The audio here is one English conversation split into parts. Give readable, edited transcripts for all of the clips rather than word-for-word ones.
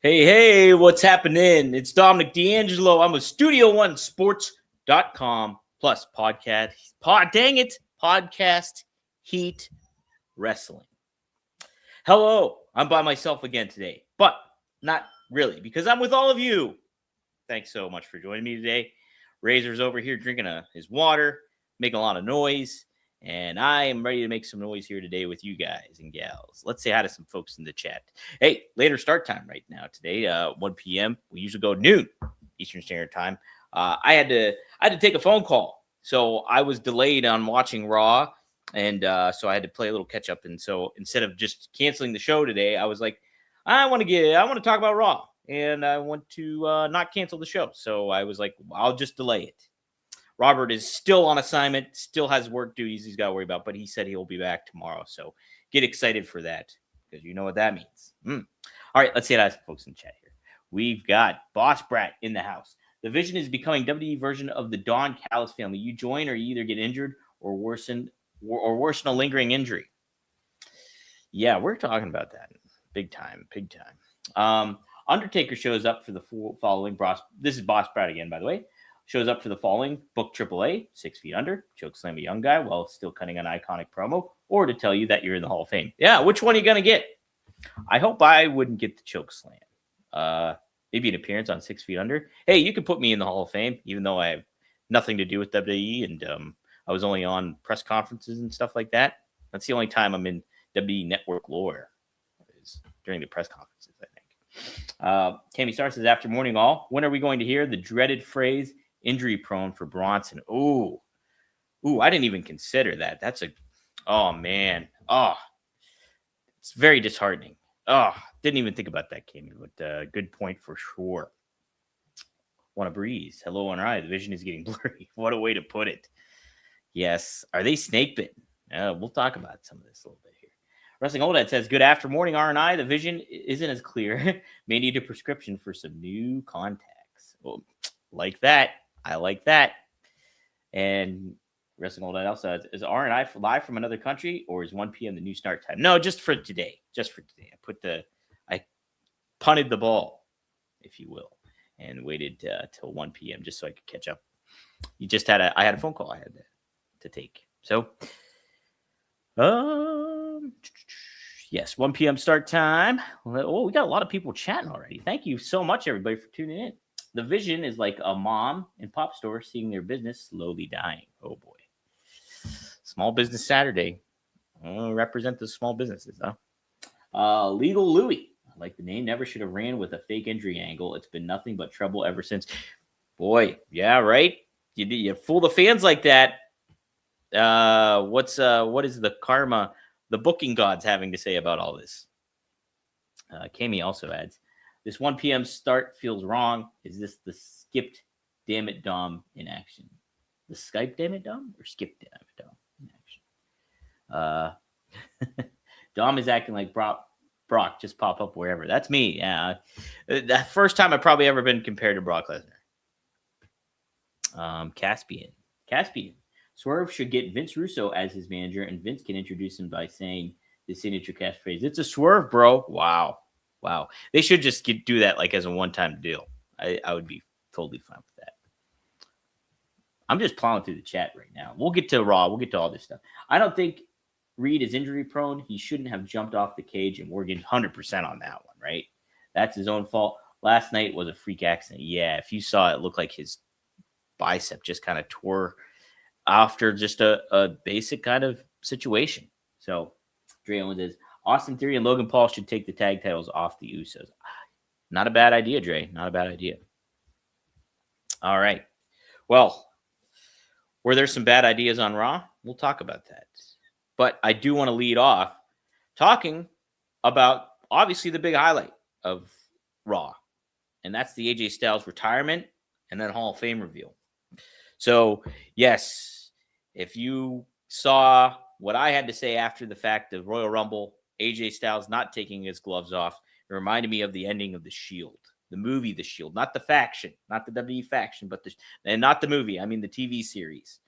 Hey, what's happening? It's Dominic D'Angelo. I'm with Studio1Sports.com plus podcast Heat Wrestling. Hello, I'm by myself again today, but not really because I'm with all of you. Thanks so much for joining me today. Razor's over here drinking his water, making a lot of noise. And I am ready to make some noise here today with you guys and gals. Let's say hi to some folks in the chat. Hey, later start time right now today, 1 p.m. We usually go noon Eastern Standard Time. I had to take a phone call, so I was delayed on watching Raw, and so I had to play a little catch up. And so instead of just canceling the show today, I was like, I want to talk about Raw, and I want to not cancel the show. So I was like, I'll just delay it. Robert is still on assignment, still has work duties he's got to worry about, but he said he'll be back tomorrow. So get excited for that because you know what that means. All right, let's see how some folks in the chat here. We've got Boss Brat in the house. The Vision is becoming WWE version of the Don Callis family. You join or you either get injured or worsen a lingering injury. Yeah, we're talking about that. Big time. Undertaker shows up for the following. This is Boss Brat again, by the way. Shows up for the following: book AAA, 6 feet under, chokeslam a young guy while still cutting an iconic promo, or to tell you that you're in the Hall of Fame. Yeah, which one are you going to get? I hope I wouldn't get the chokeslam. Maybe an appearance on 6 feet under. Hey, you can put me in the Hall of Fame, even though I have nothing to do with WWE, and I was only on press conferences and stuff like that. That's the only time I'm in WWE Network lore, is during the press conferences, I think. Tammy Star says, after morning all, when are we going to hear the dreaded phrase, injury prone for Bronson? Ooh, I didn't even consider that. Oh, man. Oh, it's very disheartening. Oh, didn't even think about that, Cammy, but good point for sure. Want to breeze. Hello, NRI. The Vision is getting blurry. What a way to put it. Yes. Are they snake bitten? We'll talk about some of this a little bit here. Wrestling Old Dad says, good after morning, RNI. The Vision isn't as clear. May need a prescription for some new contacts. Well, like that. I like that. And Wrestling Old Dad also says, is RNI live from another country or is 1 p.m. the new start time? No, just for today. I punted the ball, if you will, and waited till 1 p.m. just so I could catch up. I had a phone call I had to take. So, yes, 1 p.m. start time. Oh, we got a lot of people chatting already. Thank you so much, everybody, for tuning in. The Vision is like a mom and pop store seeing their business slowly dying. Oh, boy. Small Business Saturday. Represent the small businesses, huh? Legal Louie. I like the name. Never should have ran with a fake injury angle. It's been nothing but trouble ever since. Boy, yeah, right? You fool the fans like that. What is the karma the booking gods having to say about all this? Kami also adds, this 1 p.m. start feels wrong. Is this the skipped damn it Dom in action? The Skype damn it Dom or skipped damn it Dom in action? Dom is acting like Brock just pop up wherever. That's me. Yeah. The first time I've probably ever been compared to Brock Lesnar. Caspian. Swerve should get Vince Russo as his manager, and Vince can introduce him by saying the signature catchphrase. It's a swerve, bro. Wow. They should just do that like as a one-time deal. I would be totally fine with that. I'm just plowing through the chat right now. We'll get to Raw. We'll get to all this stuff. I don't think Reed is injury prone. He shouldn't have jumped off the cage, and we're getting 100% on that one, right? That's his own fault. Last night was a freak accident. Yeah, if you saw it, looked like his bicep just kind of tore after just a basic kind of situation. So Dre Owens says, Austin Theory and Logan Paul should take the tag titles off the Usos. Not a bad idea, Dre. Not a bad idea. All right. Well, were there some bad ideas on Raw? We'll talk about that. But I do want to lead off talking about, obviously, the big highlight of Raw. And that's the AJ Styles retirement and then Hall of Fame reveal. So, yes, if you saw what I had to say after the fact of Royal Rumble, AJ Styles not taking his gloves off, it reminded me of the ending of The Shield, the movie The Shield, not the faction, not the WWE faction, and not the movie. I mean the TV series.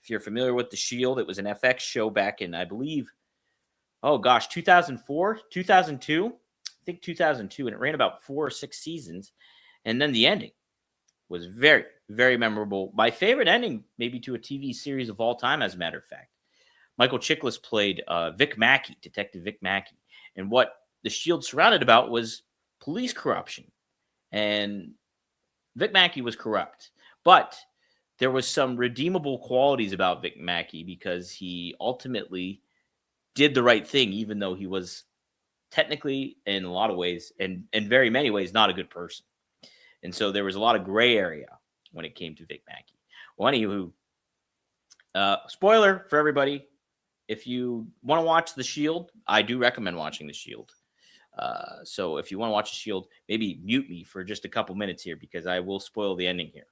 If you're familiar with The Shield, it was an FX show back in, I believe, 2004, 2002. think 2002, and it ran about 4 or 6 seasons. And then the ending was very, very memorable. My favorite ending, maybe to a TV series of all time, as a matter of fact. Michael Chiklis played Vic Mackey, Detective Vic Mackey. And what the Shield surrounded about was police corruption. And Vic Mackey was corrupt. But there was some redeemable qualities about Vic Mackey because he ultimately did the right thing, even though he was technically, in a lot of ways, and in very many ways, not a good person. And so there was a lot of gray area when it came to Vic Mackey. Well, anywho, spoiler for everybody. If you want to watch The Shield, I do recommend watching The Shield. So if you want to watch The Shield, maybe mute me for just a couple minutes here because I will spoil the ending here,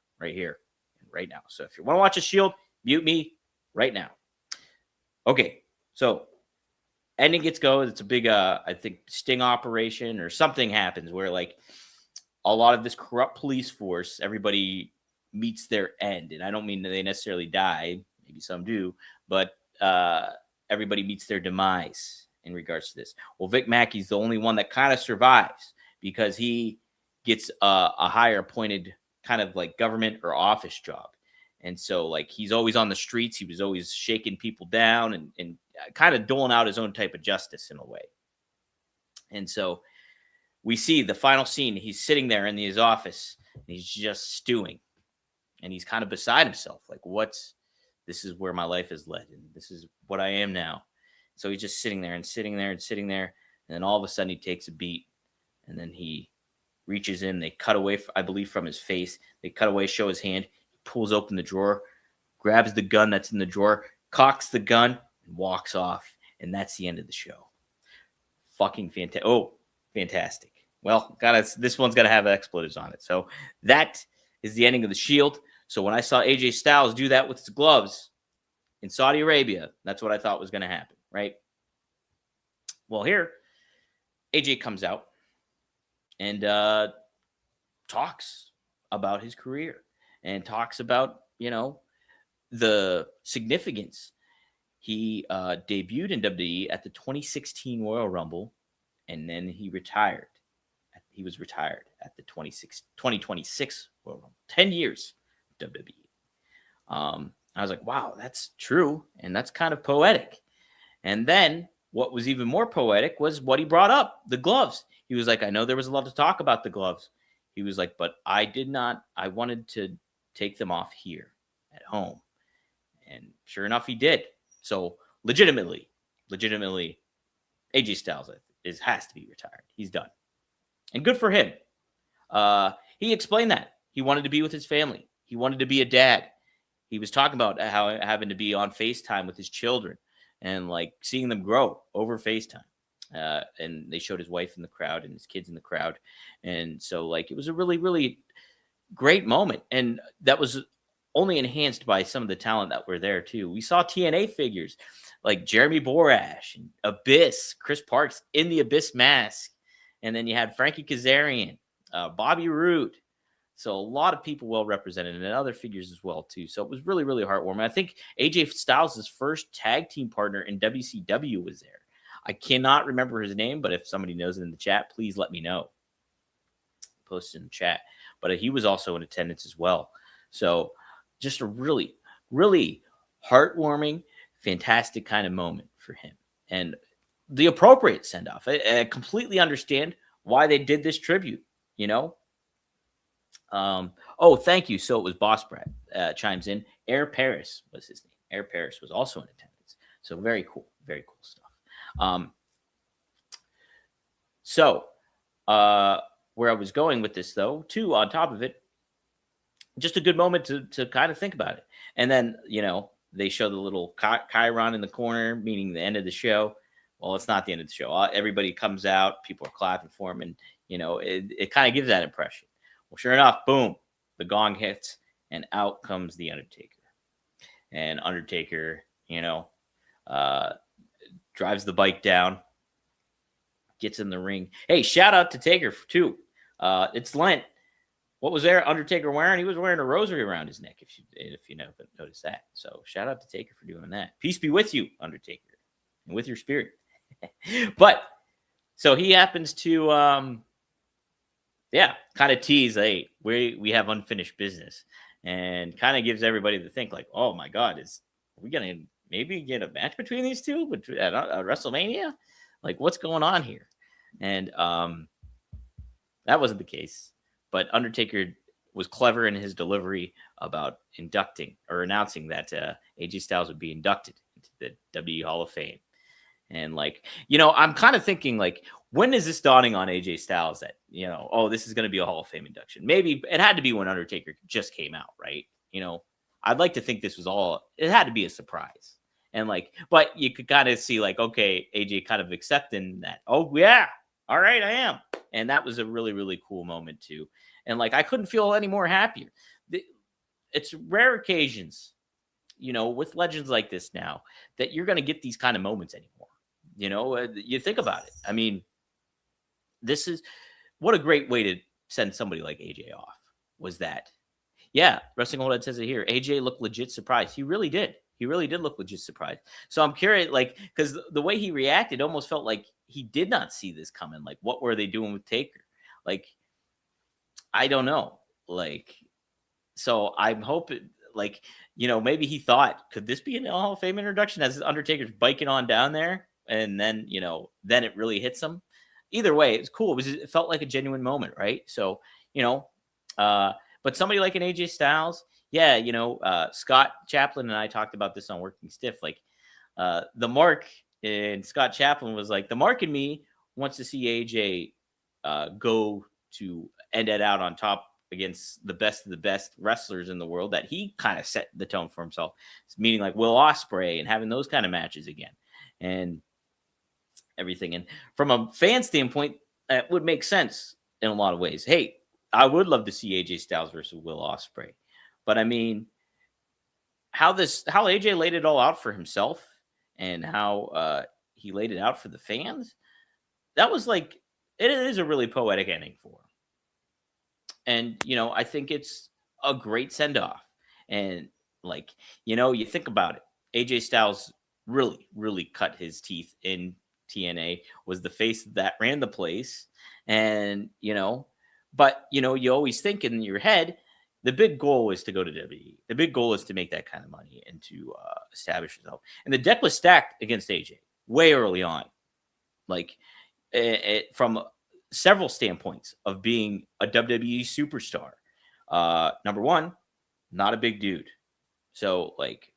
right now. So if you want to watch The Shield, mute me right now. Okay, so ending gets going. It's a big, I think, sting operation or something happens where, like, a lot of this corrupt police force, everybody meets their end. And I don't mean that they necessarily die. Maybe some do. But everybody meets their demise in regards to this. Well, Vic Mackey's the only one that kind of survives because he gets a higher appointed kind of like government or office job. And so, like, he's always on the streets. He was always shaking people down and kind of doling out his own type of justice in a way. And so we see the final scene. He's sitting there in his office and he's just stewing. And he's kind of beside himself. Like, this is where my life has led. And this is what I am now. So he's just sitting there. And then all of a sudden he takes a beat. And then he reaches in. They cut away, I believe, from his face. They cut away, show his hand. He pulls open the drawer, grabs the gun that's in the drawer, cocks the gun, and walks off. And that's the end of the show. Fucking fantastic. Oh, fantastic. Well, this one's got to have expletives on it. So that is the ending of The Shield. So when I saw AJ Styles do that with his gloves in Saudi Arabia, that's what I thought was going to happen, right? Well, here, AJ comes out and talks about his career and talks about, the significance. He debuted in WWE at the 2016 Royal Rumble, and then he retired. He was retired at the 2026 Royal Rumble. 10 years of WWE. I was like, wow, that's true. And that's kind of poetic. And then what was even more poetic was what he brought up, the gloves. He was like, I know there was a lot to talk about the gloves. He was like, but I wanted to take them off here at home. And sure enough, he did. So legitimately, AJ Styles has to be retired. He's done. And good for him. He explained that. He wanted to be with his family. He wanted to be a dad. He was talking about how having to be on FaceTime with his children and like seeing them grow over FaceTime. And they showed his wife in the crowd and his kids in the crowd. And so like it was a really, really great moment. And that was only enhanced by some of the talent that were there too. We saw TNA figures like Jeremy Borash, and Abyss, Chris Parks in the Abyss mask. And then you had Frankie Kazarian, Bobby Roode. So a lot of people well represented and other figures as well too. So it was really, really heartwarming. I think AJ Styles' first tag team partner in WCW was there. I cannot remember his name, but if somebody knows it in the chat, please let me know. Post it in the chat. But he was also in attendance as well. So just a really, really heartwarming, fantastic kind of moment for him. And the appropriate send-off. I completely understand why they did this tribute, Oh, thank you. So it was Boss Brad chimes in. Air Paris was his name. Air Paris was also in attendance. So very cool stuff. So where I was going with this, though, too, on top of it, just a good moment to kind of think about it. And then, they show the little chyron in the corner, meaning the end of the show. Well, it's not the end of the show. Everybody comes out. People are clapping for him. And, it kind of gives that impression. Well, sure enough, boom, the gong hits, and out comes the Undertaker. And Undertaker, drives the bike down, gets in the ring. Hey, shout out to Taker, too. It's Lent. What was there Undertaker wearing? He was wearing a rosary around his neck, if you notice that. So shout out to Taker for doing that. Peace be with you, Undertaker, and with your spirit. But So he happens to kind of tease, hey, we have unfinished business, and kind of gives everybody to think like, oh my God, are we gonna maybe get a match between these two at WrestleMania? Like, what's going on here? And that wasn't the case. But Undertaker was clever in his delivery about inducting or announcing that AJ Styles would be inducted into the WWE Hall of Fame. And like, I'm kind of thinking like, when is this dawning on AJ Styles that, oh, this is going to be a Hall of Fame induction? Maybe it had to be when Undertaker just came out, right? I'd like to think this was it had to be a surprise. And like, but you could kind of see like, okay, AJ kind of accepting that. Oh yeah. All right, I am. And that was a really, really cool moment too. And like, I couldn't feel any more happier. It's rare occasions, with legends like this now, that you're going to get these kind of moments anymore. You think about it. I mean, this is what a great way to send somebody like AJ off was that. Yeah, Wrestling Old Head says it here. AJ looked legit surprised. He really did. He really did look legit surprised. So I'm curious, like, because the way he reacted almost felt like he did not see this coming. Like, what were they doing with Taker? Like, I don't know. Like, so I'm hoping, like, maybe he thought, could this be an Hall of Fame introduction as Undertaker's biking on down there? And then, then it really hits him. Either way, it's cool. It felt like a genuine moment, right? So, but somebody like an AJ Styles, yeah, Scott Chaplin and I talked about this on Working Stiff. Like, the Mark and Scott Chaplin was like, the Mark in me wants to see AJ go to end it out on top against the best of the best wrestlers in the world that he kind of set the tone for himself. Meaning like Will Ospreay and having those kind of matches again and everything. And from a fan standpoint, that would make sense in a lot of ways. Hey, I would love to see AJ Styles versus Will Ospreay. But I mean, how AJ laid it all out for himself and how he laid it out for the fans, that was like, it is a really poetic ending for him. And, I think it's a great send off. And like, you think about it, AJ Styles really, really cut his teeth in TNA, was the face that ran the place. And, but, you always think in your head, the big goal is to go to WWE. The big goal is to make that kind of money and to establish yourself. And the deck was stacked against AJ way early on. Like, from several standpoints of being a WWE superstar. Number one, not a big dude. So like,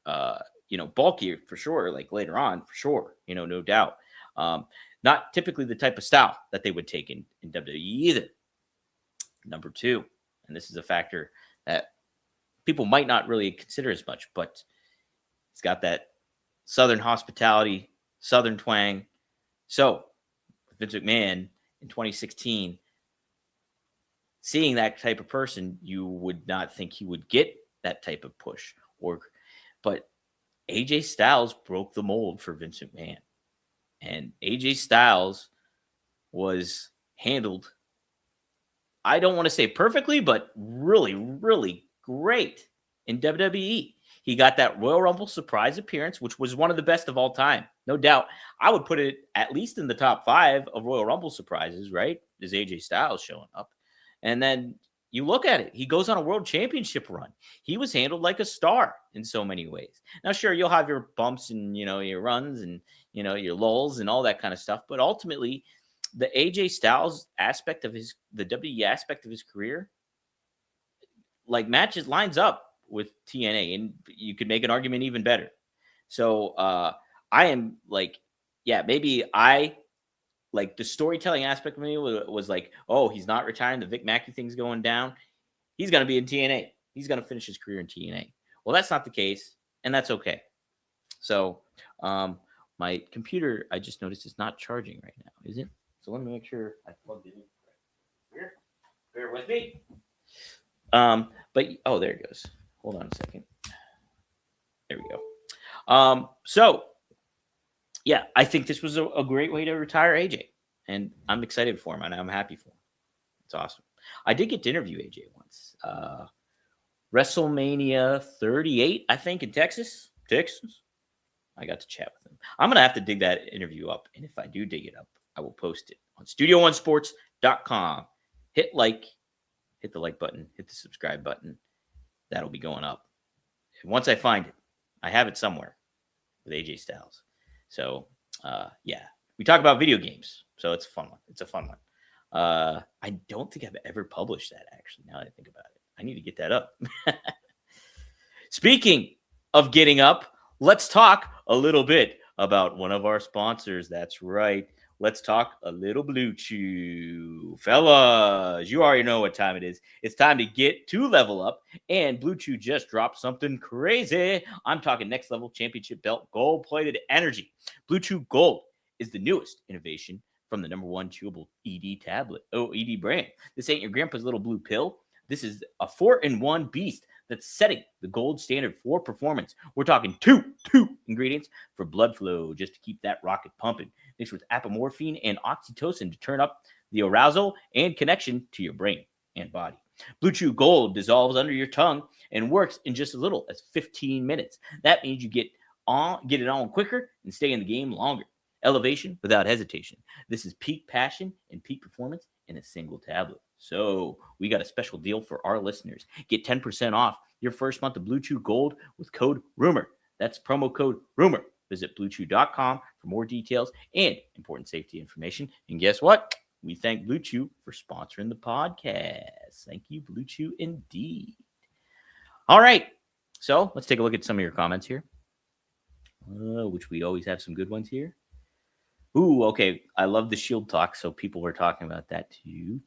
bulkier for sure, like later on for sure, no doubt. Not typically the type of style that they would take in WWE either. Number two, and this is a factor that people might not really consider as much, but it's got that Southern hospitality, Southern twang. So Vince McMahon in 2016, seeing that type of person, you would not think he would get that type of push. But AJ Styles broke the mold for Vince McMahon. And AJ Styles was handled, I don't want to say perfectly, but really, really great in WWE. He got that Royal Rumble surprise appearance, which was one of the best of all time. No doubt. I would put it at least in the top 5 of Royal Rumble surprises, right? Is AJ Styles showing up. And then you look at it. He goes on a world championship run. He was handled like a star in so many ways. Now, sure, you'll have your bumps and, your runs and, your lulls and all that kind of stuff. But ultimately, the AJ Styles aspect of the WWE aspect of his career, like matches lines up with TNA, and you could make an argument even better. So I am like, yeah, maybe I like the storytelling aspect of me was like, oh, he's not retiring. The Vic Mackey thing's going down. He's going to be in TNA. He's going to finish his career in TNA. Well, that's not the case, and that's okay. So my computer, I just noticed, is not charging right now, is it? So let me make sure I plugged it in. Here, bear with me. But oh, there it goes. Hold on a second. There we go. So yeah, I think this was a great way to retire AJ, and I'm excited for him, and I'm happy for him. It's awesome. I did get to interview AJ once. WrestleMania 38, I think, in Texas. I got to chat with him. I'm gonna have to dig that interview up, and if I do dig it up, I will post it on StudioOneSports.com. Hit the like button, hit the subscribe button. That'll be going up. And once I find it, I have it somewhere with AJ Styles. So, yeah, we talk about video games. So it's a fun one. It's a fun one. I don't think I've ever published that, actually, now that I think about it. I need to get that up. Speaking of getting up, let's talk a little bit about one of our sponsors. That's right. Let's talk a little Blue Chew. Fellas, you already know what time it is. It's time to get to level up, and Blue Chew just dropped something crazy. I'm talking next level championship belt gold-plated energy. Blue Chew Gold is the newest innovation from the #1 chewable ED brand. This ain't your grandpa's little blue pill. This is a 4-in-1 beast that's setting the gold standard for performance. We're talking two ingredients for blood flow, just to keep that rocket pumping, mixed with apomorphine and oxytocin to turn up the arousal and connection to your brain and body. Blue Chew Gold dissolves under your tongue and works in just as little as 15 minutes. That means you get it on quicker and stay in the game longer. Elevation without hesitation. This is peak passion and peak performance in a single tablet. So we got a special deal for our listeners. Get 10% off your first month of Blue Chew Gold with code RUMOR. That's promo code RUMOR. Visit BlueChew.com for more details and important safety information. And guess what? We thank Blue Chew for sponsoring the podcast. Thank you, Blue Chew, indeed. All right. So let's take a look at some of your comments here, which we always have some good ones here. Ooh, okay. I love the Shield talk, so people were talking about that too.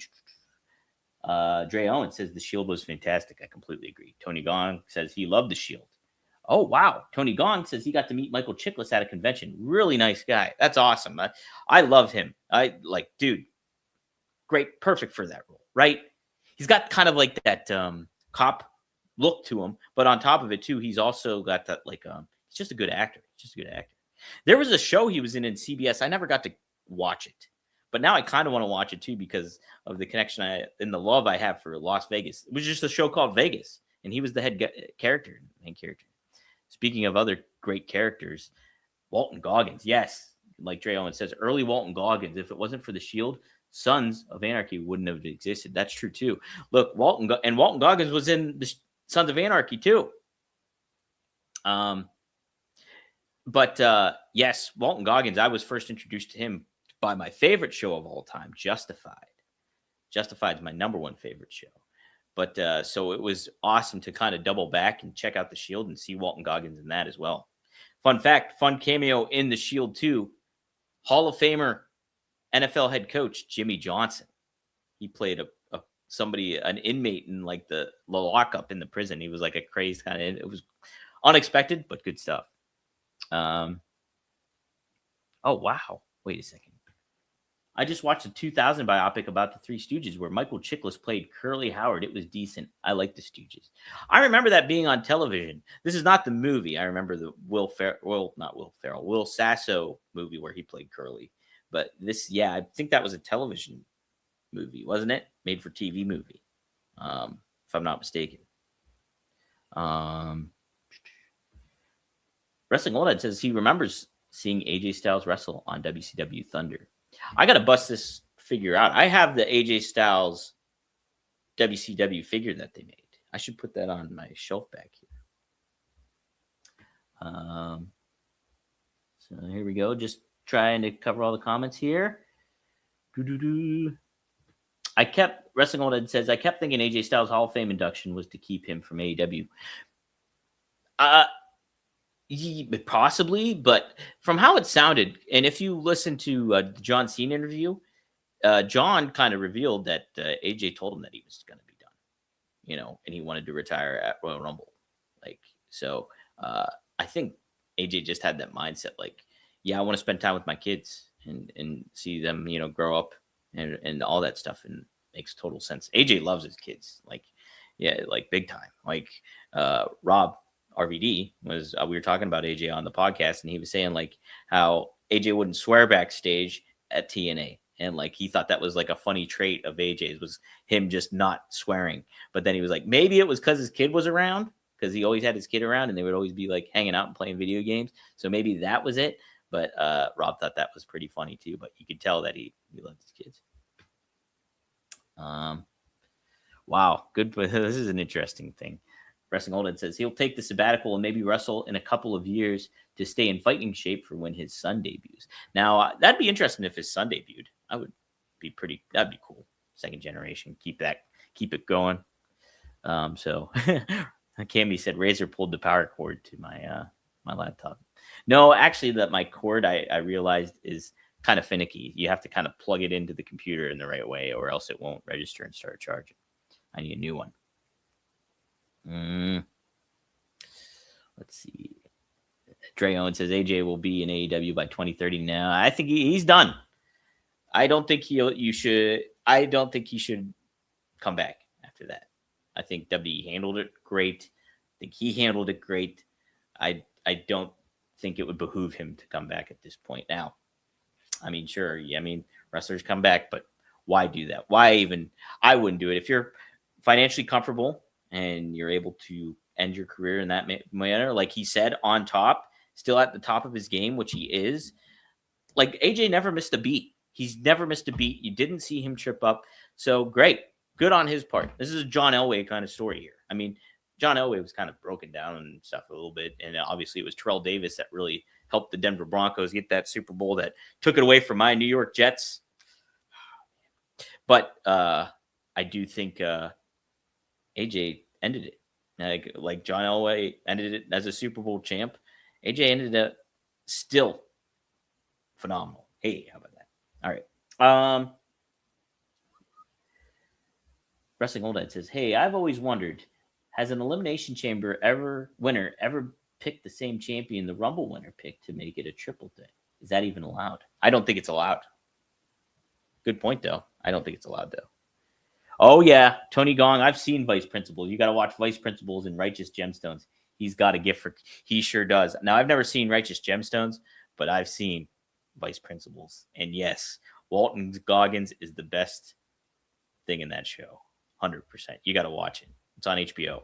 Dre Owen says the Shield was fantastic. I completely agree. Tony Gong says he loved the Shield. Oh, wow. Tony Gong says he got to meet Michael Chiklis at a convention. Really nice guy. That's awesome. I love him. Dude, great. Perfect for that role, right? He's got kind of like that cop look to him, but on top of it, too, he's also got that, he's just a good actor. There was a show he was in CBS. I never got to watch it, but now I kind of want to watch it too because of the connection and the love I have for Las Vegas. It was just a show called Vegas, and he was the main character. Speaking of other great characters, Walton Goggins. Yes, like Dre Owen says, early Walton Goggins. If it wasn't for the Shield, Sons of Anarchy wouldn't have existed. That's true too. Look, Walton Goggins was in the Sons of Anarchy too. But yes, Walton Goggins, I was first introduced to him by my favorite show of all time, Justified. Justified is my #1 favorite show. But so it was awesome to kind of double back and check out the Shield and see Walton Goggins in that as well. Fun fact, fun cameo in the Shield too. Hall of Famer NFL head coach Jimmy Johnson. He played an inmate in like the lockup in the prison. He was like a crazed kind of, it was unexpected, but good stuff. Oh, wow. Wait a second. I just watched a 2000 biopic about the Three Stooges where Michael Chiklis played Curly Howard. It was decent. I like the Stooges. I remember that being on television. This is not the movie. I remember the Will Sasso movie where he played Curly. But this, yeah, I think that was a television movie, wasn't it? Made for TV movie, if I'm not mistaken. Wrestling Old Head says he remembers seeing AJ Styles wrestle on WCW Thunder. I got to bust this figure out. I have the AJ Styles WCW figure that they made. I should put that on my shelf back here. So here we go. Just trying to cover all the comments here. Wrestling Old Head says, I kept thinking AJ Styles Hall of Fame induction was to keep him from AEW. Possibly, but from how it sounded, and if you listen to the John Cena interview, John kind of revealed that AJ told him that he was going to be done, and he wanted to retire at Royal Rumble. I think AJ just had that mindset, I want to spend time with my kids and see them, grow up and all that stuff, and makes total sense. AJ loves his kids, big time. Rob RVD was, we were talking about AJ on the podcast, and he was saying how AJ wouldn't swear backstage at TNA. And he thought that was a funny trait of AJ's, was him just not swearing. But then he was like, maybe it was because his kid was around, because he always had his kid around and they would always be hanging out and playing video games. So maybe that was it. But Rob thought that was pretty funny too. But you could tell that he loved his kids. Wow, good. This is an interesting thing. Wrestling Olden says he'll take the sabbatical and maybe wrestle in a couple of years to stay in fighting shape for when his son debuts. Now, that'd be interesting if his son debuted. I would be pretty. That'd be cool. Second generation, keep it going. So, Cammy said Razor pulled the power cord to my laptop. No, actually, that my cord I realized is kind of finicky. You have to kind of plug it into the computer in the right way, or else it won't register and start charging. I need a new one. Let's see. Dre Owen says AJ will be in AEW by 2030. Now, I think he's done. I don't think he should come back after that. I think WWE handled it great. I think he handled it great. I don't think it would behoove him to come back at this point. Now, I mean, sure. Yeah, I mean, wrestlers come back, but why do that? Why even? I wouldn't do it. If you're financially comfortable and you're able to end your career in that manner, like he said, on top, still at the top of his game, which he is. Like AJ never missed a beat. He's never missed a beat. You didn't see him trip up. So great. Good on his part. This is a John Elway kind of story here. I mean, John Elway was kind of broken down and stuff a little bit. And obviously it was Terrell Davis that really helped the Denver Broncos get that Super Bowl that took it away from my New York Jets. But I do think AJ ended it. Like John Elway ended it as a Super Bowl champ. AJ ended it still phenomenal. Hey, how about that? All right. Wrestling Old Ed says, hey, I've always wondered, has an Elimination Chamber winner ever picked the same champion the Rumble winner picked to make it a triple threat? Is that even allowed? I don't think it's allowed. Good point, though. I don't think it's allowed, though. Oh, yeah. Tony Gong, I've seen Vice Principals. You got to watch Vice Principals and Righteous Gemstones. He's got a gift for – he sure does. Now, I've never seen Righteous Gemstones, but I've seen Vice Principals. And, yes, Walton Goggins is the best thing in that show. 100%. You got to watch it. It's on HBO.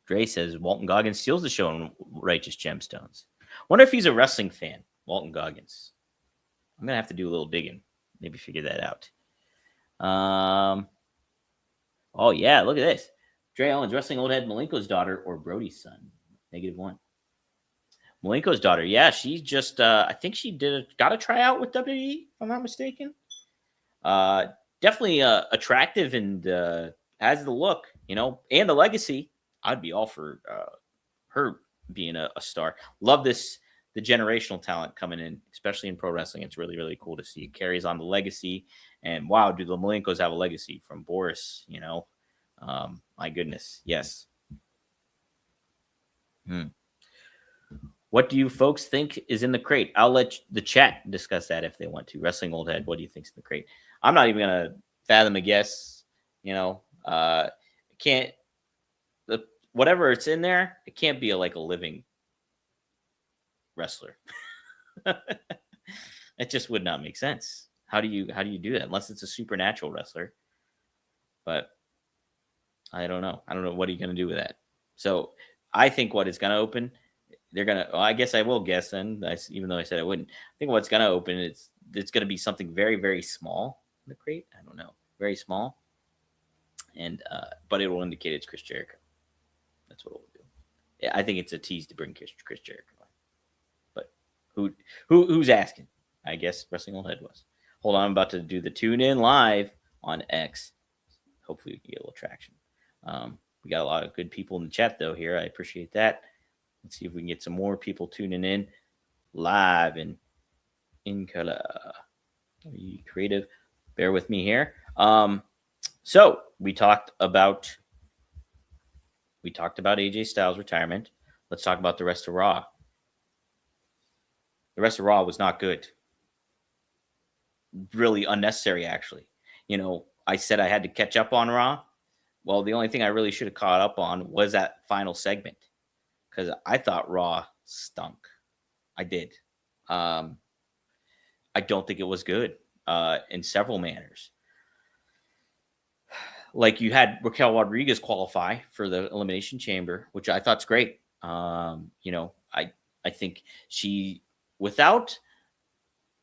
Dre says Walton Goggins steals the show in Righteous Gemstones. Wonder if he's a wrestling fan, Walton Goggins. I'm going to have to do a little digging. Maybe figure that out. Oh, yeah. Look at this. Dre Owens, wrestling old head Malenko's daughter or Brody's son. -1. Malenko's daughter. Yeah, she just, I think she got a tryout with WWE, if I'm not mistaken. Definitely attractive and has the look, and the legacy. I'd be all for her being a star. Love the generational talent coming in, especially in pro wrestling. It's really, really cool to see. It carries on the legacy. And wow, do the Malenkos have a legacy from Boris, my goodness. Yes. What do you folks think is in the crate? I'll let the chat discuss that if they want to. Wrestling Old Head, what do you think's in the crate? I'm not even going to fathom a guess. Can't, whatever it's in there, it can't be a living wrestler. It just would not make sense. How do you do that? Unless it's a supernatural wrestler. But I don't know. What are you going to do with that? So I think what is going to open, they're going to, I guess I will guess then, even though I said I wouldn't. I think what's going to open, it's going to be something very, very small in the crate. I don't know. Very small. And, but it will indicate it's Chris Jericho. That's what it will do. Yeah, I think it's a tease to bring Chris Jericho. But who's asking? I guess Wrestling Old Head was. Hold on, I'm about to do the tune in live on X. Hopefully we can get a little traction. We got a lot of good people in the chat though here. I appreciate that. Let's see if we can get some more people tuning in live and in color. Are you creative? Bear with me here. So we talked about AJ Styles' retirement. Let's talk about the rest of Raw. The rest of Raw was not good. Really unnecessary, actually. I said I had to catch up on Raw. Well, the only thing I really should have caught up on was that final segment because I thought Raw stunk. I did. I don't think it was good in several manners. like you had Raquel Rodriguez qualify for the Elimination Chamber, which I thought's great. You know, I think she, without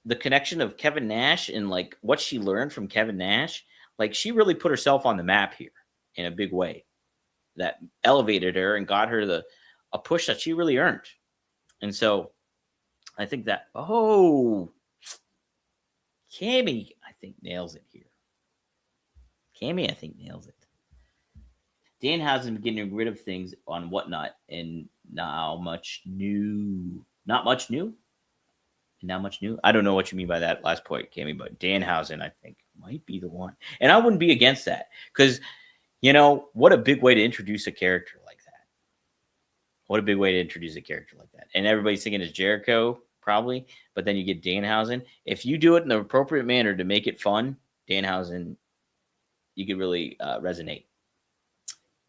the connection of Kevin Nash and like what she learned from Kevin Nash, like she really put herself on the map here in a big way that elevated her and got her a push that she really earned. And so I think that, Cammy, I think nails it here. Cammy, I think nails it. Danhausen getting rid of things on Whatnot and not much new. Not much new? Not much new? I don't know what you mean by that last point, Cammy, but Danhausen, I think, might be the one. And I wouldn't be against that because, you know, what a big way to introduce a character like that. What a big way to introduce a character like that. And everybody's thinking it's Jericho, probably, but then you get Danhausen. If you do it in the appropriate manner to make it fun, Danhausen, you could really resonate.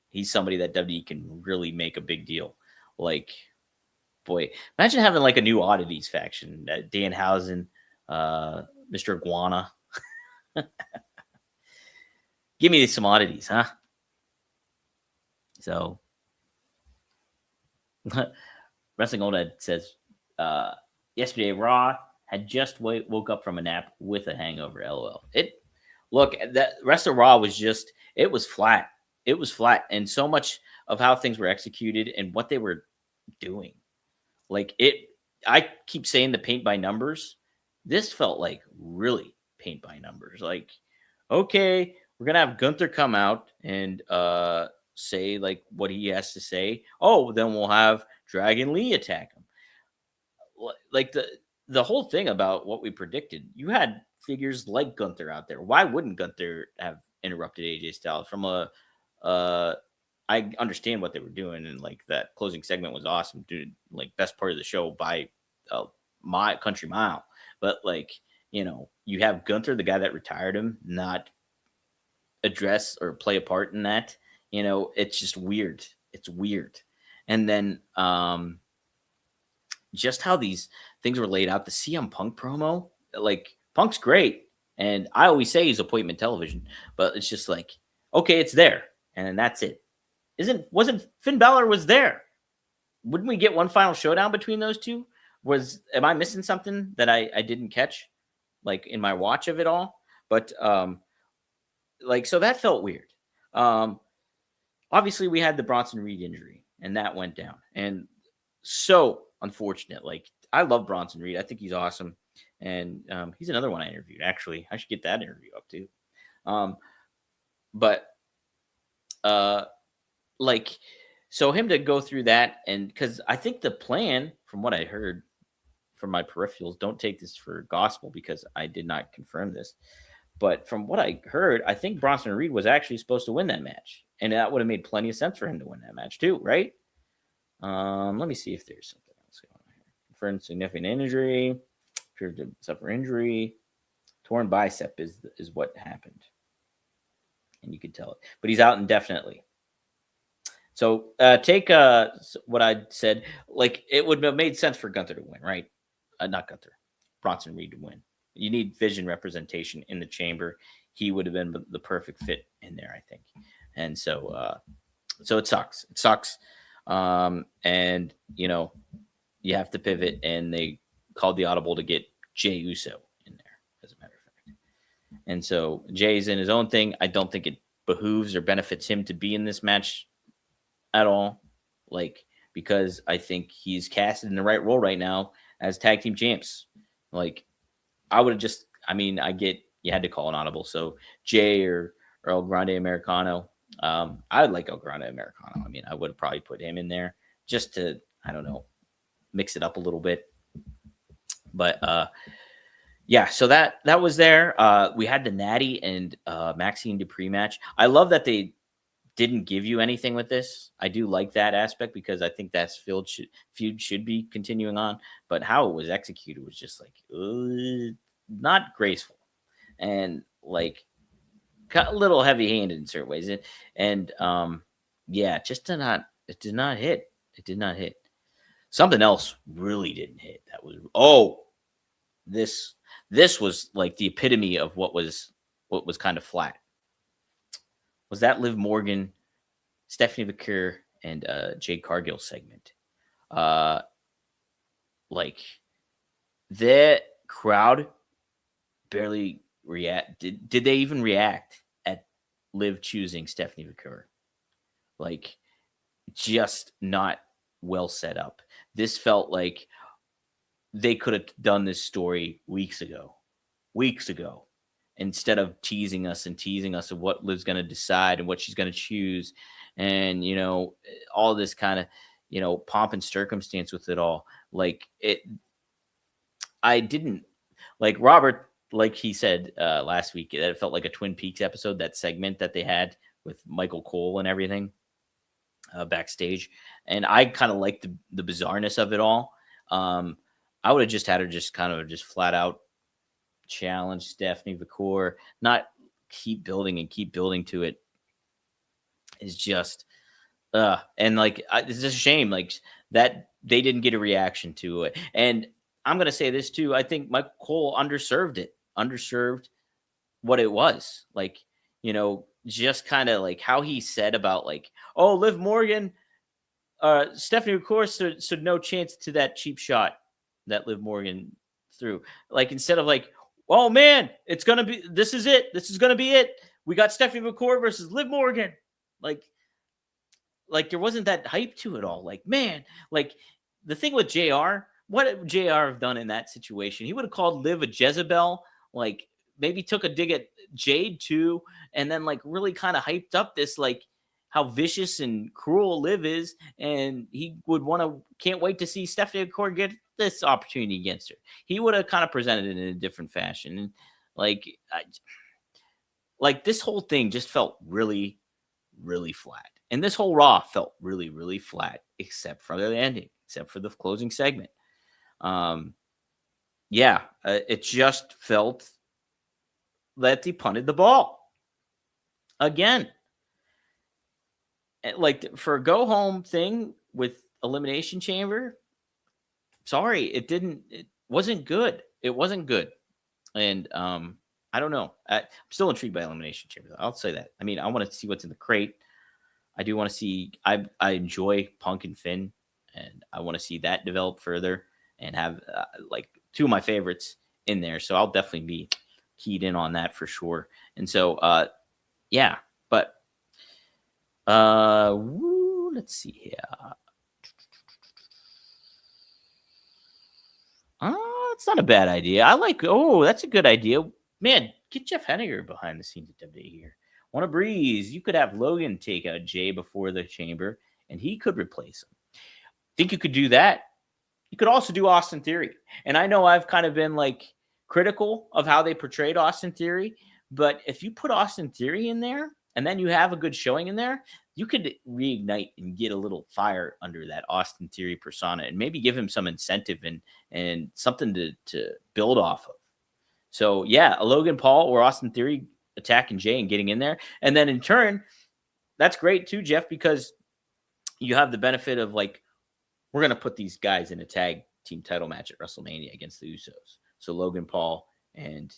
He's somebody that WWE can really make a big deal. Like, boy, imagine having like a new oddities faction. Danhausen, Mr. Iguana. Give me some oddities, huh? So, Wrestling Old Ed says, yesterday Raw had just woke up from a nap with a hangover. LOL. Look, that rest of Raw was just, it was flat. It was flat. And so much of how things were executed and what they were doing. Like I keep saying the paint by numbers. This felt like really paint by numbers. Like, okay, we're going to have Gunther come out and say like what he has to say. Oh, then we'll have Dragon Lee attack him. Like the whole thing about what we predicted, you had figures like Gunther out there. Why wouldn't Gunther have interrupted AJ Styles from I understand what they were doing, and like that closing segment was awesome, dude. Like best part of the show by my country mile. But like, you know, you have Gunther, the guy that retired him, not address or play a part in that. You know, it's just weird. It's weird. And then just how these things were laid out. The CM Punk promo, like Punk's great, and I always say he's appointment television, but it's just like, okay, it's there, and that's it. Wasn't Finn Balor was there? Wouldn't we get one final showdown between those two? Am I missing something that I didn't catch, like in my watch of it all? But like, so that felt weird. Obviously we had the Bronson Reed injury, and that went down, and so unfortunate. Like, I love Bronson Reed. I think he's awesome, and he's another one I interviewed. Actually, I should get that interview up too. But like, so him to go through that, and because I think the plan, from what I heard from my peripherals, don't take this for gospel because I did not confirm this, but from what I heard, I think Bronson Reed was actually supposed to win that match, and that would have made plenty of sense for him to win that match too, right? Let me see if there's something else going on here. Confirmed significant injury, appeared to suffer injury, torn bicep is what happened, and you could tell it, but he's out indefinitely. So take what I said, like it would have made sense for Gunther to win, right? Not Gunther, Bronson Reed to win. You need vision representation in the chamber. He would have been the perfect fit in there, I think. And so, so it sucks. It sucks. And you know, you have to pivot, and they called the audible to get Jey Uso in there, as a matter of fact. And so Jay's in his own thing. I don't think it behooves or benefits him to be in this match at all, like, because I think he's casted in the right role right now as tag team champs. Like, I would have just, I mean, I get you had to call an audible, so Jay or El Grande Americano. I would like El Grande Americano. I mean, I would have probably put him in there just to, I don't know, mix it up a little bit. But yeah, so that was there. We had the Natty and Maxine Dupree match. I love that they didn't give you anything with this. I do like that aspect because I think that feud should be continuing on. But how it was executed was just like not graceful, and like got a little heavy-handed in certain ways. And yeah, it did not hit. It did not hit. Something else really didn't hit. That was this was like the epitome of what was kind of flat. was that Liv Morgan, Stephanie McCure, and Jade Cargill segment. Like the crowd barely react. Did they even react at Liv choosing Stephanie McCure? Like, just not well set up. This felt like they could have done this story weeks ago, instead of teasing us of what Liv's going to decide and what she's going to choose, and all this kind of pomp and circumstance with it all. Like it, I didn't like Robert. Like he said last week, that it felt like a Twin Peaks episode. That segment that they had with Michael Cole and everything backstage, and I kind of liked the bizarreness of it all. I would have just had her just flat out challenge Stephanie McCour, not keep building to it. Is just and like it's just a shame like that they didn't get a reaction to it. And I'm gonna say this too. I think Michael Cole underserved what it was. Like, just kind of like how he said about like, oh, Liv Morgan, Stephanie McCour stood no chance to that cheap shot that Liv Morgan threw. Like, instead of like, oh man, this is gonna be it. We got Stephanie McCour versus Liv Morgan. Like there wasn't that hype to it all. Like, man, like the thing with JR, what would JR have done in that situation? He would have called Liv a Jezebel, like maybe took a dig at Jade too, and then like really kind of hyped up this like how vicious and cruel Liv is, and he would can't wait to see Stephanie McCour get this opportunity against her. He would have kind of presented it in a different fashion. And like this whole thing just felt really, really flat. And this whole Raw felt really, really flat, except for the ending, except for the closing segment. It just felt that they punted the ball again. Like for a go home thing with Elimination Chamber, sorry, it wasn't good. It wasn't good. And I don't know. I'm still intrigued by Elimination Chamber. I'll say that. I mean, I want to see what's in the crate. I do want to see. I enjoy Punk and Finn, and I want to see that develop further and have like two of my favorites in there. So I'll definitely be keyed in on that for sure. And so, but let's see here. That's not a bad idea. That's a good idea. Man, get Jeff Henniger behind the scenes at WWE here. Want a breeze? You could have Logan take out Jay before the Chamber, and he could replace him. Think you could do that? You could also do Austin Theory. And I know I've kind of been like critical of how they portrayed Austin Theory, but if you put Austin Theory in there and then you have a good showing in there, you could reignite and get a little fire under that Austin Theory persona and maybe give him some incentive and something to build off of. So yeah, a Logan Paul or Austin Theory attacking Jay and getting in there. And then in turn, that's great too, Jeff, because you have the benefit of like, we're going to put these guys in a tag team title match at WrestleMania against the Usos. So Logan Paul and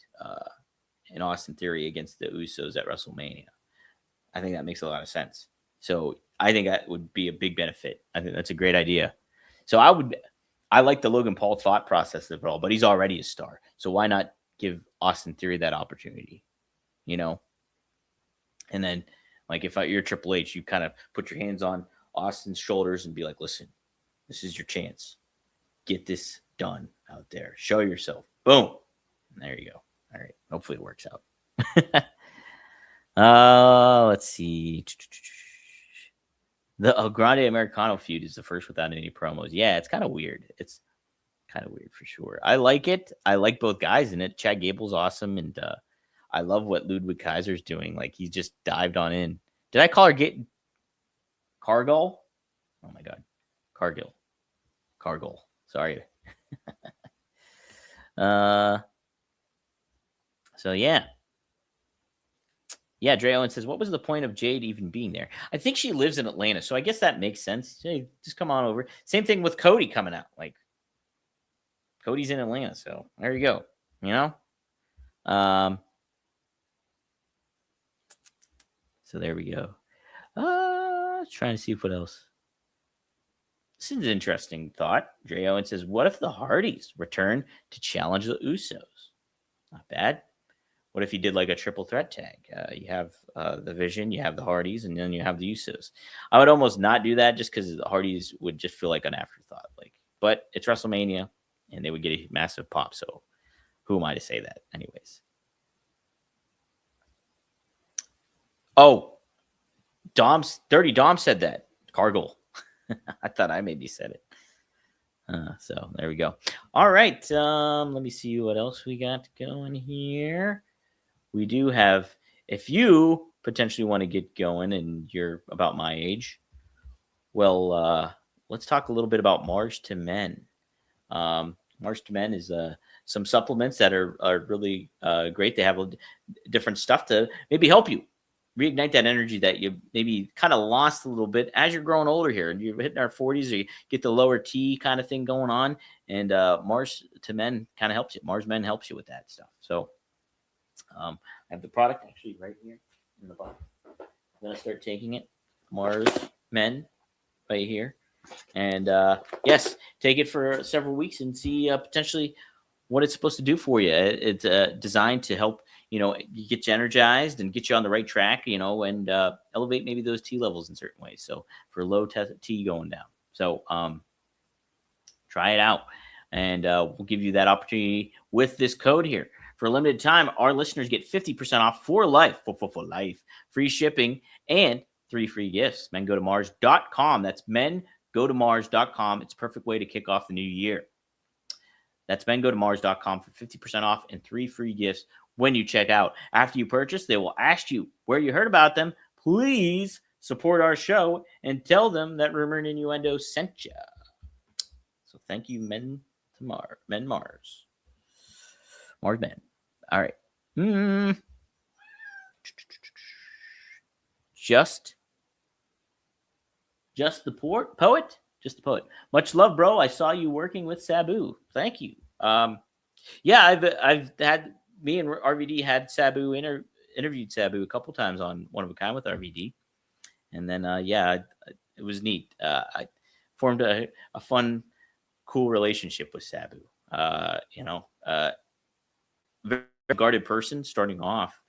Austin Theory against the Usos at WrestleMania. I think that makes a lot of sense. So I think that would be a big benefit. I think that's a great idea. So I like the Logan Paul thought process of it all, but he's already a star. So why not give Austin Theory that opportunity? And then like if you're Triple H, you kind of put your hands on Austin's shoulders and be like, listen, this is your chance. Get this done out there. Show yourself. Boom. And there you go. All right. Hopefully it works out. Let's see. The Grande Americano feud is the first without any promos. Yeah, it's kind of weird. It's kind of weird for sure. I like it. I like both guys in it. Chad Gable's awesome, and I love what Ludwig Kaiser's doing. Like, he just dived on in. Did I call her Cargill? Oh my God. Cargill. Sorry. So yeah. Yeah, Dre Owen says, what was the point of Jade even being there? I think she lives in Atlanta, so I guess that makes sense. Hey, just come on over. Same thing with Cody coming out. Like, Cody's in Atlanta, so there you go. So there we go. Trying to see what else. This is an interesting thought. Dre Owen says, what if the Hardys return to challenge the Usos? Not bad. What if you did like a triple threat tag? You have the Vision, you have the Hardys, and then you have the Usos. I would almost not do that just because the Hardys would just feel like an afterthought. But it's WrestleMania, and they would get a massive pop. So who am I to say that? Anyways. Oh, Dirty Dom said that. Cargill. I thought I maybe said it. So there we go. All right. Let me see what else we got going here. We do have, if you potentially want to get going and you're about my age, well, let's talk a little bit about Mars to Men. Mars to Men is some supplements that are really great. They have different stuff to maybe help you reignite that energy that you maybe kind of lost a little bit as you're growing older here and you're hitting our 40s, or you get the lower T kind of thing going on. And Mars to Men kind of helps you. Mars Men helps you with that stuff. So I have the product actually right here in the box. I'm going to start taking it. Mars Men right here. And yes, take it for several weeks and see potentially what it's supposed to do for you. It's designed to help, you get you energized and get you on the right track, and elevate maybe those T levels in certain ways. So for low T going down. So try it out. And we'll give you that opportunity with this code here. For a limited time, our listeners get 50% off for life, for life, free shipping, and 3 free gifts. mengotomars.com. That's mengotomars.com. It's a perfect way to kick off the new year. That's mengotomars.com for 50% off and 3 free gifts when you check out. After you purchase, they will ask you where you heard about them. Please support our show and tell them that Rumor and Innuendo sent you. So thank you, Mars. Mars Men. All right. Just the poet. Just the poet. Much love, bro. I saw you working with Sabu. Thank you. Yeah, I've had, me and RVD had Sabu interviewed Sabu a couple times on One of a Kind with RVD, and then yeah, it was neat. I formed a fun, cool relationship with Sabu. Very guarded person starting off,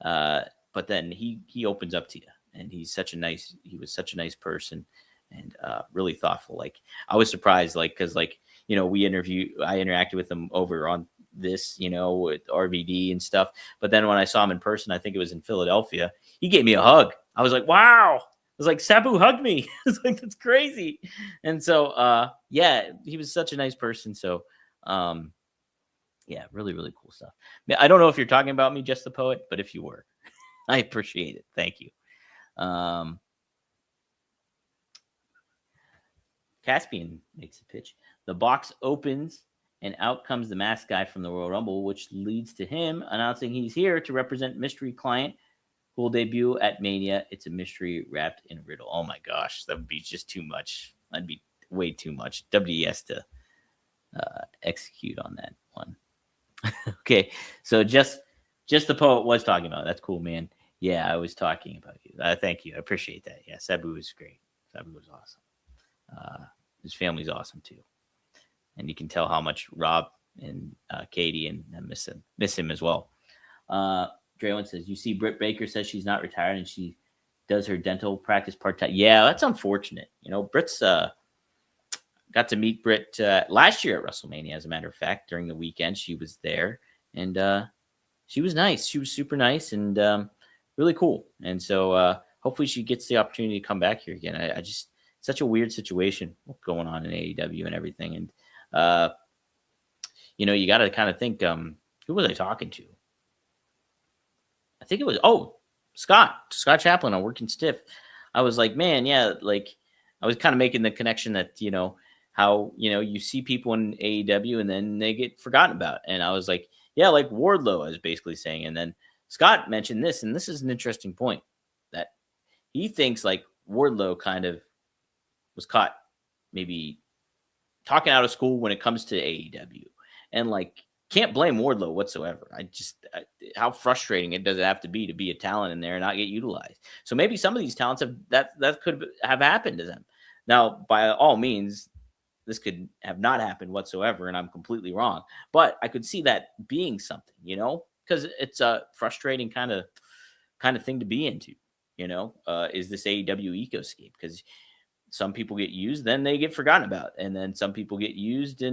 but then he opens up to you, and he was such a nice person, and really thoughtful. Like, I was surprised, because I interacted with him over on this, with RVD and stuff. But then when I saw him in person, I think it was in Philadelphia, he gave me a hug. I was like, wow. I was like, Sabu hugged me. I was like, that's crazy. And so, yeah, he was such a nice person. So, yeah, really, really cool stuff. I don't know if you're talking about me, Just the Poet, but if you were, I appreciate it. Thank you. Caspian makes a pitch. The box opens, and out comes the masked guy from the Royal Rumble, which leads to him announcing he's here to represent mystery client who will debut at Mania. It's a mystery wrapped in a riddle. Oh my gosh, that would be just too much. That'd be way too much. WWE has to execute on that one. Okay, so just the poet was talking about it. That's cool, man. Yeah, I was talking about you. Thank you. I appreciate that. Yeah, Sabu was great. Sabu was awesome. His family's awesome too, and you can tell how much Rob and Katie and miss him as well. Draylon says, you see, Britt Baker says she's not retired and she does her dental practice part-time. Yeah, that's unfortunate. Britt's got to meet Britt last year at WrestleMania, as a matter of fact. During the weekend, she was there, and she was nice. She was super nice and really cool. And so hopefully she gets the opportunity to come back here again. I just, such a weird situation going on in AEW and everything. And, you got to kind of think, who was I talking to? I think it was, Scott Chaplin on Working Stiff. I was like, man, yeah, I was kind of making the connection that, how, you see people in AEW and then they get forgotten about. And I was like, yeah, like Wardlow, I was basically saying. And then Scott mentioned this, and this is an interesting point, that he thinks like Wardlow kind of was caught maybe talking out of school when it comes to AEW. And can't blame Wardlow whatsoever. How frustrating it does it have to be a talent in there and not get utilized. So maybe some of these talents that could have happened to them. Now, by all means, this could have not happened whatsoever, and I'm completely wrong. But I could see that being something, because it's a frustrating kind of thing to be into. Is this AEW ecoscape? Because some people get used, then they get forgotten about, and then some people get used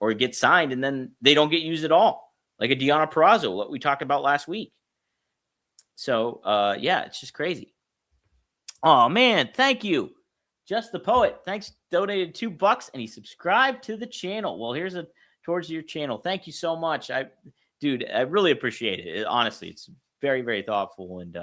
or get signed, and then they don't get used at all, like a Deonna Purrazzo, what we talked about last week. So, yeah, it's just crazy. Oh, man, thank you. Just the Poet, thanks, donated $2, and he subscribed to the channel. Well, here's towards your channel. Thank you so much. Dude, I really appreciate it. Honestly, it's very, very thoughtful, and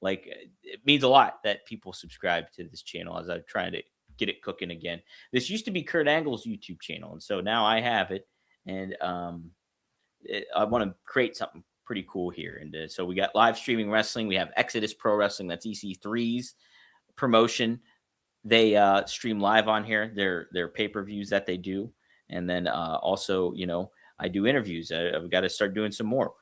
it means a lot that people subscribe to this channel as I'm trying to get it cooking again. This used to be Kurt Angle's YouTube channel, and so now I have it, and I want to create something pretty cool here. And so we got live streaming wrestling. We have Exodus Pro Wrestling. That's EC3's promotion. They stream live on here. Their pay-per-views that they do, and then also, I do interviews. I've got to start doing some more.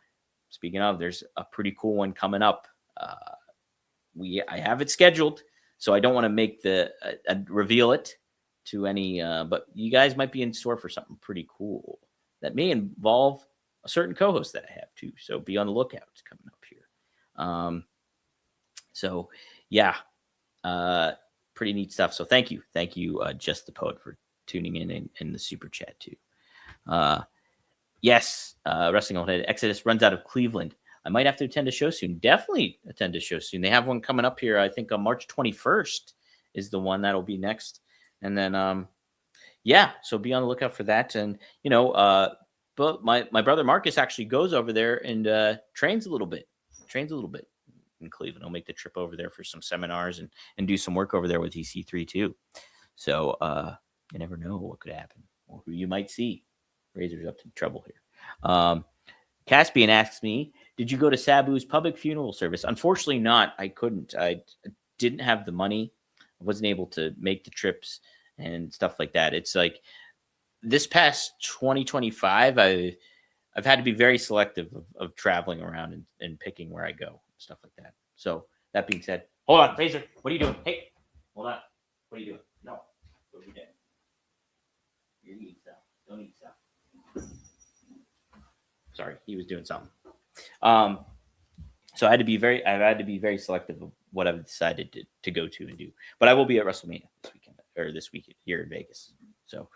Speaking of, there's a pretty cool one coming up. I have it scheduled, so I don't want to make reveal it to any, but you guys might be in store for something pretty cool that may involve a certain co-host that I have too. So be on the lookout. It's coming up here. So yeah, pretty neat stuff. So thank you, Just the Poet, for tuning in the super chat too. Yes, Wrestling Old Head Exodus runs out of Cleveland. I might have to attend a show soon. Definitely attend a show soon. They have one coming up here. I think on March 21st is the one that'll be next. And then, yeah, so be on the lookout for that. And, but my brother Marcus actually goes over there and trains a little bit in Cleveland. He'll make the trip over there for some seminars and do some work over there with EC3 too. So you never know what could happen or who you might see. Razor's up to trouble here. Caspian asks me, did you go to Sabu's public funeral service? Unfortunately not. I couldn't. I didn't have the money. I wasn't able to make the trips and stuff like that. It's like this past 2025, I've had to be very selective of traveling around and picking where I go, stuff like that. So that being said, hold on, Razor, what are you doing? Hey, hold on. What are you doing? No. What are you doing? You're eating stuff. Don't eat stuff. Sorry, he was doing something. So I had to be very selective of what I've decided to go to and do. But I will be at WrestleMania this week here in Vegas. So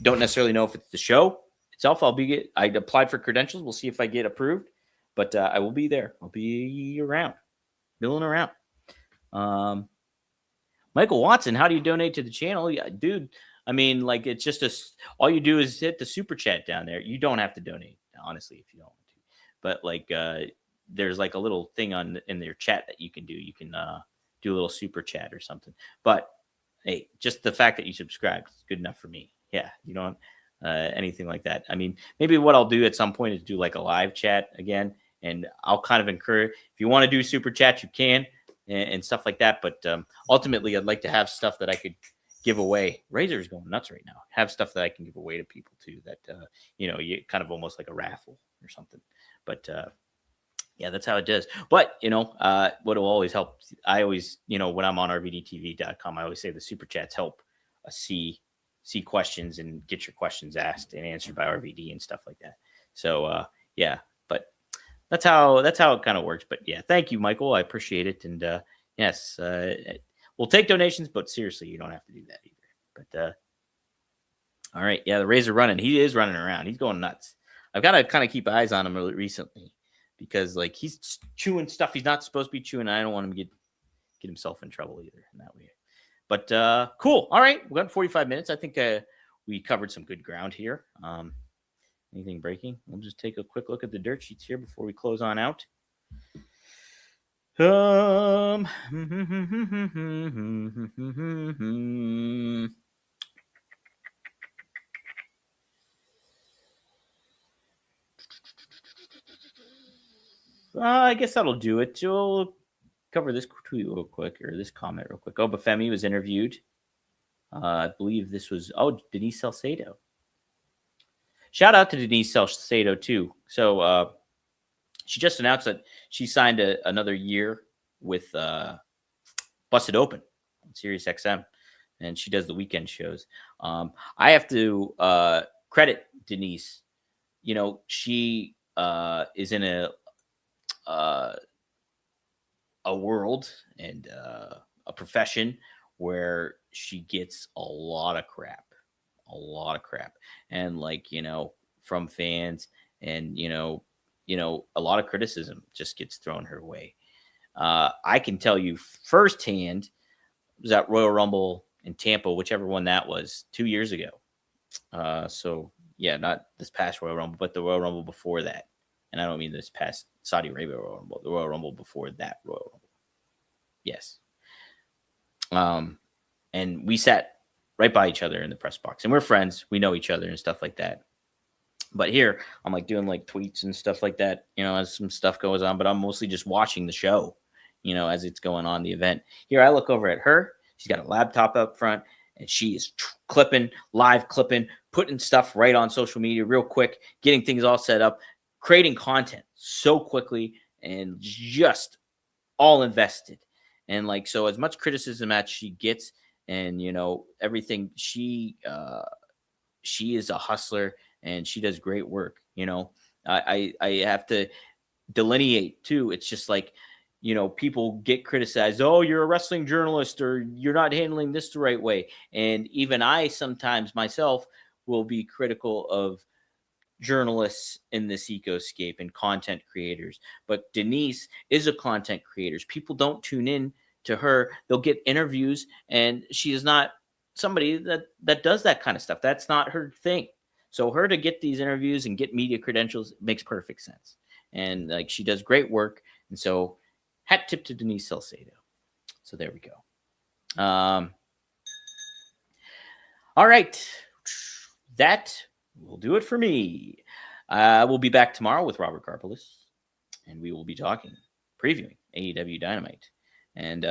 don't necessarily know if it's the show itself. I applied for credentials. We'll see if I get approved. But I will be there. I'll be around, milling around. Michael Watson, how do you donate to the channel? Yeah, dude, I mean, like, it's just all you do is hit the super chat down there. You don't have to donate, honestly, if you don't want to. But like, there's like a little thing in their chat that you can do. You can do a little super chat or something. But hey, just the fact that you subscribed is good enough for me. Yeah, you don't anything like that. I mean, maybe what I'll do at some point is do like a live chat again, and I'll kind of encourage, if you want to do super chat, you can and stuff like that. But ultimately, I'd like to have stuff that I could give away. Razor's going nuts right now. Have stuff that I can give away to people too. That you kind of almost like a raffle or something. But yeah, that's how it does. But what will always help, I always, when I'm on rvdtv.com, I always say the super chats help see questions and get your questions asked and answered by RVD and stuff like that. So yeah, but that's how it kind of works. But yeah, thank you, Michael. I appreciate it. And yes, we'll take donations, but seriously, you don't have to do that either. But all right, yeah, the Razor running. He is running around. He's going nuts. I've got to kind of keep eyes on him recently because like he's chewing stuff he's not supposed to be chewing. And I don't want him to get himself in trouble either in that way. But cool. All right, we got 45 minutes. I think we covered some good ground here. Anything breaking? We'll just take a quick look at the dirt sheets here before we close on out. I guess that'll do it. We'll cover this tweet real quick, or this comment real quick. Bafemi was interviewed. I believe this was Denise Salcedo. shout out to Denise Salcedo too. So she just announced that she signed another year with Busted Open on Sirius XM, and she does the weekend shows. I have to credit Denise. You know, she is in a world and a profession where she gets a lot of crap, and like, you know, from fans, and you know, a lot of criticism just gets thrown her way. I can tell you firsthand, was at Royal Rumble in Tampa, whichever one that was, 2 years ago. So yeah, not this past Royal Rumble, but the Royal Rumble before that. And I don't mean this past Saudi Arabia Royal Rumble, the Royal Rumble before that Royal Rumble. Yes. And we sat right by each other in the press box, and we're friends. We know each other and stuff like that. But here I'm like doing like tweets and stuff like that, you know, as some stuff goes on, but I'm mostly just watching the show, you know, as it's going on, the event. Here I look over at her. She's got a laptop up front, and she is live clipping, putting stuff right on social media real quick, getting things all set up, creating content so quickly, and just all invested. And like, so as much criticism as she gets, and you know, everything, she is a hustler, and she does great work. You know, I have to delineate too. It's just like, you know, people get criticized. Oh, you're a wrestling journalist, or you're not handling this the right way. And even I sometimes myself will be critical of journalists in this ecoscape and content creators. But Denise is a content creator. People don't tune in to her. They'll get interviews, and she is not somebody that does that kind of stuff. That's not her thing. So her to get these interviews and get media credentials makes perfect sense. And like, she does great work. And so hat tip to Denise Salcedo. So there we go. All right. That will do it for me. We'll be back tomorrow with Robert Karpelis, and we will be previewing AEW Dynamite. And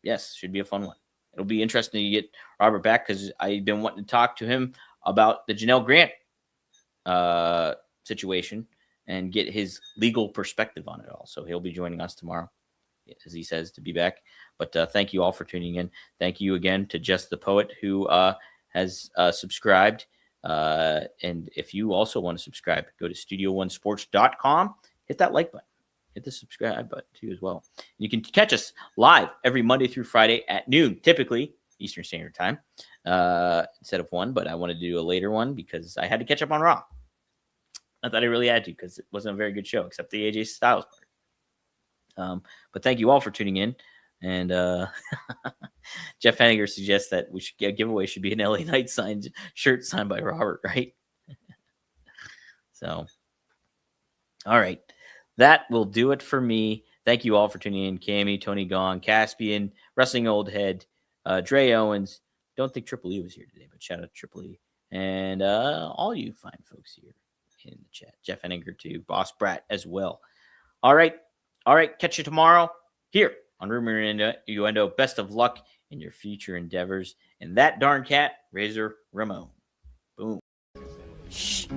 yes, should be a fun one. It'll be interesting to get Robert back, because I've been wanting to talk to him about the Janelle Grant situation and get his legal perspective on it all. So he'll be joining us tomorrow, as he says, to be back. But thank you all for tuning in. Thank you again to Just the Poet, who has subscribed. And if you also want to subscribe, go to studio1sports.com, hit that like button, hit the subscribe button too as well. You can catch us live every Monday through Friday at noon, typically Eastern Standard Time, instead of 1, but I wanted to do a later one because I had to catch up on Raw. Not that I really had to, because it wasn't a very good show, except the AJ Styles part. But thank you all for tuning in. And Jeff Henniger suggests that a giveaway should be an LA Knight shirt signed by Robert, right? So, all right. That will do it for me. Thank you all for tuning in. Cammy, Tony Gong, Caspian, Wrestling Old Head, Dre Owens. Don't think Triple E was here today, but shout out to Triple E. And all you fine folks here in the chat. Jeff Henniger too. Boss Brat as well. All right. Catch you tomorrow here on Rumor and Innuendo. Best of luck in your future endeavors. And that darn cat, Razor Ramon. Boom. Shh.